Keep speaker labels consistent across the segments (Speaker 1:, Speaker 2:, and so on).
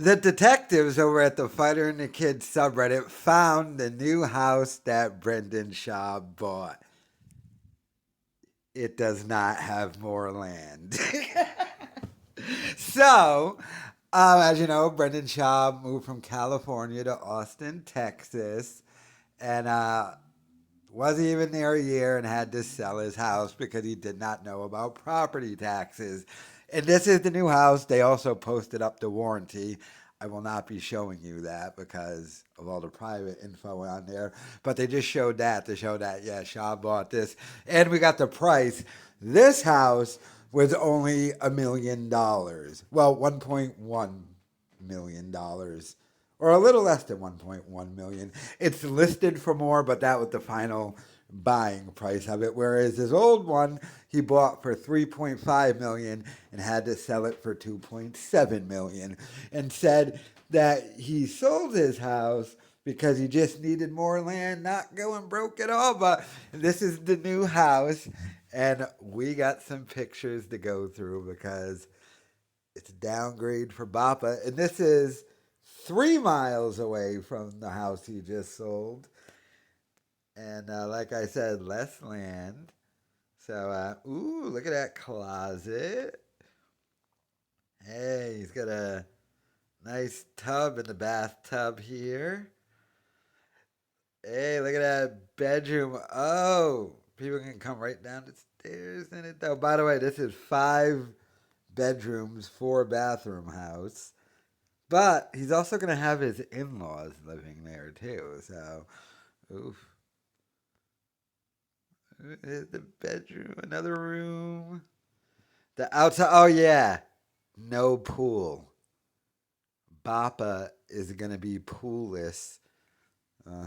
Speaker 1: The detectives over at the Fighter and the Kid subreddit found the new house that Brendan Schaub bought. It does not have more land. So, as you know, Brendan Schaub moved from California to Austin, Texas, and wasn't even there a year and had to sell his house because he did not know about property taxes. And this is the new house. They also posted up the warranty. I will not be showing you that because of all the private info on there. But they just showed that to show that, yeah, Shaw bought this. And we got the price. This house was only $1 million. Well, $1.1 million, or a little less than 1.1 million. It's listed for more, but that was the final buying price of it. Whereas his old one he bought for 3.5 million and had to sell it for 2.7 million, and said that he sold his house because he just needed more land, not going broke at all. But this is the new house, and we got some pictures to go through because it's a downgrade for Bappa, and this is 3 miles away from the house he just sold. And like I said, less land. So, ooh, look at that closet. Hey, he's got a nice tub in the bathtub here. Hey, look at that bedroom. Oh, people can come right down the stairs in it, though. By the way, this is 5 bedrooms, 4 bathroom house. But he's also going to have his in laws living there, too. So, oof. The bedroom, another room. The outside, oh, yeah. No pool. Bappa is going to be poolless. Uh,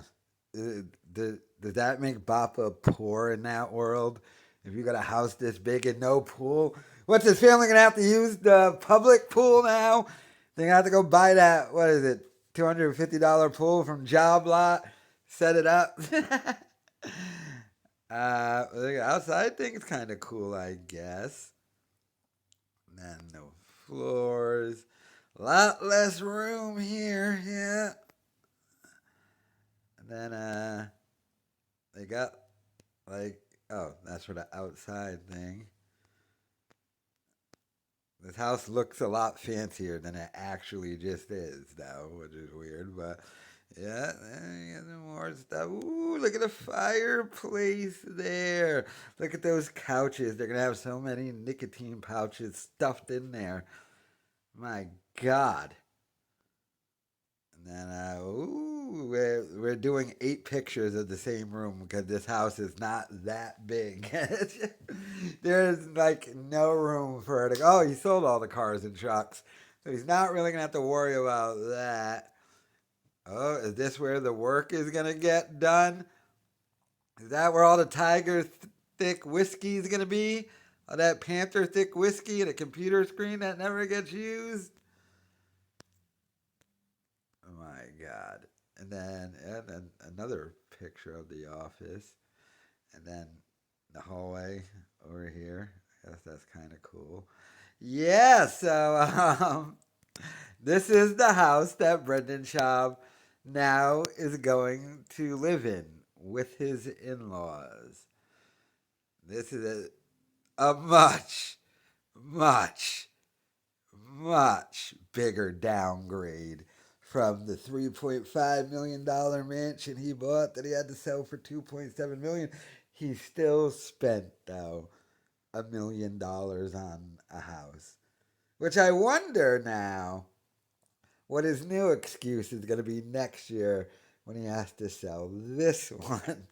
Speaker 1: does that make Bappa poor in that world? If you got a house this big and no pool, what's his family gonna have to use the public pool now? They're gonna have to go buy that. What is it? $250 pool from Job Lot. Set it up. The outside thing is kind of cool, I guess. And no floors. A lot less room here. Yeah. And then they got like, oh, that's for the outside thing. This house looks a lot fancier than it actually just is, though, which is weird. But yeah, you got some more stuff. Ooh, look at the fireplace there. Look at those couches. They're gonna have so many nicotine pouches stuffed in there. My God. And then, we're doing 8 pictures of the same room because this house is not that big. There's like no room for her to go. Oh, he sold all the cars and trucks. So he's not really going to have to worry about that. Oh, is this where the work is going to get done? Is that where all the Tiger thick whiskey is going to be? All that Panther thick whiskey and a computer screen that never gets used? Oh my God. And then another picture of the office. And then the hallway over here. I guess that's kind of cool. Yeah, so this is the house that Brendan Schaub now is going to live in with his in laws. This is a much, much, much bigger downgrade from the $3.5 million mansion he bought that he had to sell for $2.7 million. He still spent, though, $1 million on a house. Which I wonder now what his new excuse is going to be next year when he has to sell this one.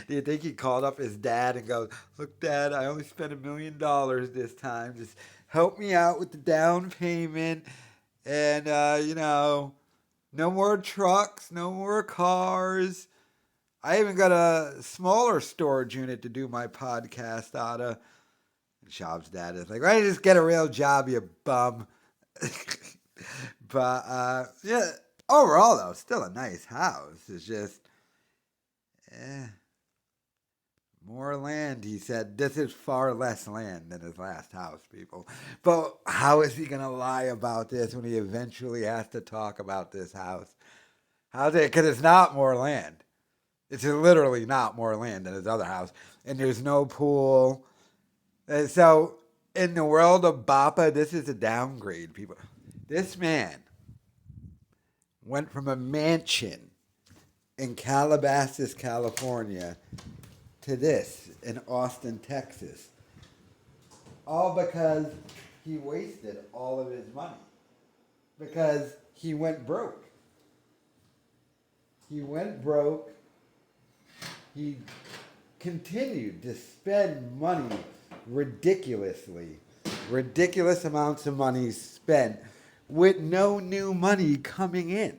Speaker 1: Do you think he called up his dad and goes, "Look, Dad, I only spent $1 million this time. Just help me out with the down payment, and no more trucks, no more cars. I even got a smaller storage unit to do my podcast out of." And Schaub's dad is like, "Why don't you just get a real job, you bum?" But yeah, overall though, still a nice house. It's just, eh, More land, he said. This is far less land than his last house, people. But how is he going to lie about this when he eventually has to talk about this house? How's it? Because it's not more land. It's literally not more land than his other house. And there's no pool. And so, in the world of Bappa, this is a downgrade, people. This man went from a mansion in Calabasas, California, to this in Austin, Texas. All because he wasted all of his money. Because he went broke. He went broke. He continued to spend money ridiculously. Ridiculous amounts of money spent with no new money coming in.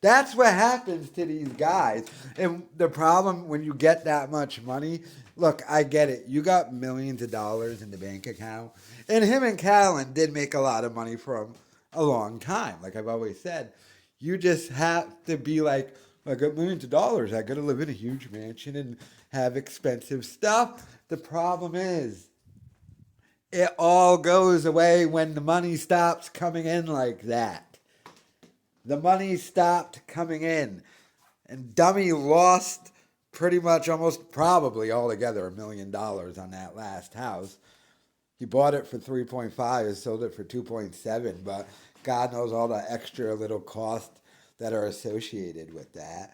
Speaker 1: That's what happens to these guys. And the problem when you get that much money, look, I get it. You got millions of dollars in the bank account. And him and Callan did make a lot of money for a long time. Like I've always said, you just have to be like, I got millions of dollars. I got to live in a huge mansion and have expensive stuff. The problem is, it all goes away when the money stops coming in like that. The money stopped coming in. And Dummy lost pretty much almost probably altogether $1 million on that last house. He bought it for 3.5, sold it for 2.7, but God knows all the extra little costs that are associated with that.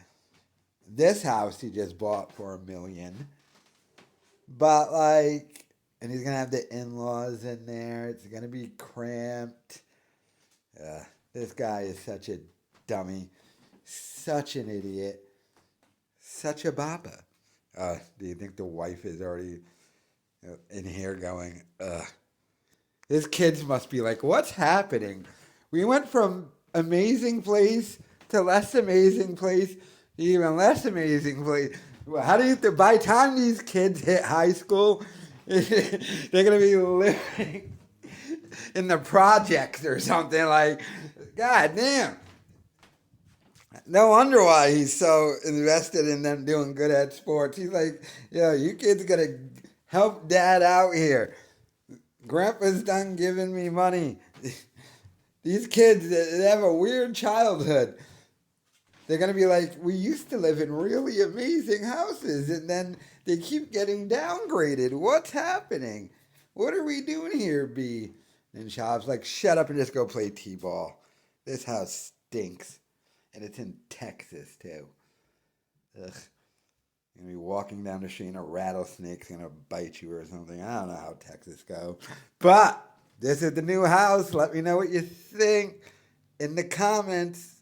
Speaker 1: This house he just bought for $1 million. But and he's gonna have the in-laws in there. It's gonna be cramped. This guy is such a dummy, such an idiot, such a baba. Do you think the wife is already in here going, ugh? His kids must be like, what's happening? We went from amazing place to less amazing place to even less amazing place. How do you, by the time these kids hit high school, they're going to be living in the projects or something like, God damn. No wonder why he's so invested in them doing good at sports. He's like, yo, you kids got to help dad out here. Grandpa's done giving me money. These kids, they have a weird childhood. They're going to be like, we used to live in really amazing houses, and then they keep getting downgraded. What's happening? What are we doing here, B? And Schaub's like, shut up and just go play t-ball. This house stinks. And it's in Texas, too. Ugh. You're going to be walking down the street and a rattlesnake's going to bite you or something. I don't know how Texas goes. But this is the new house. Let me know what you think in the comments.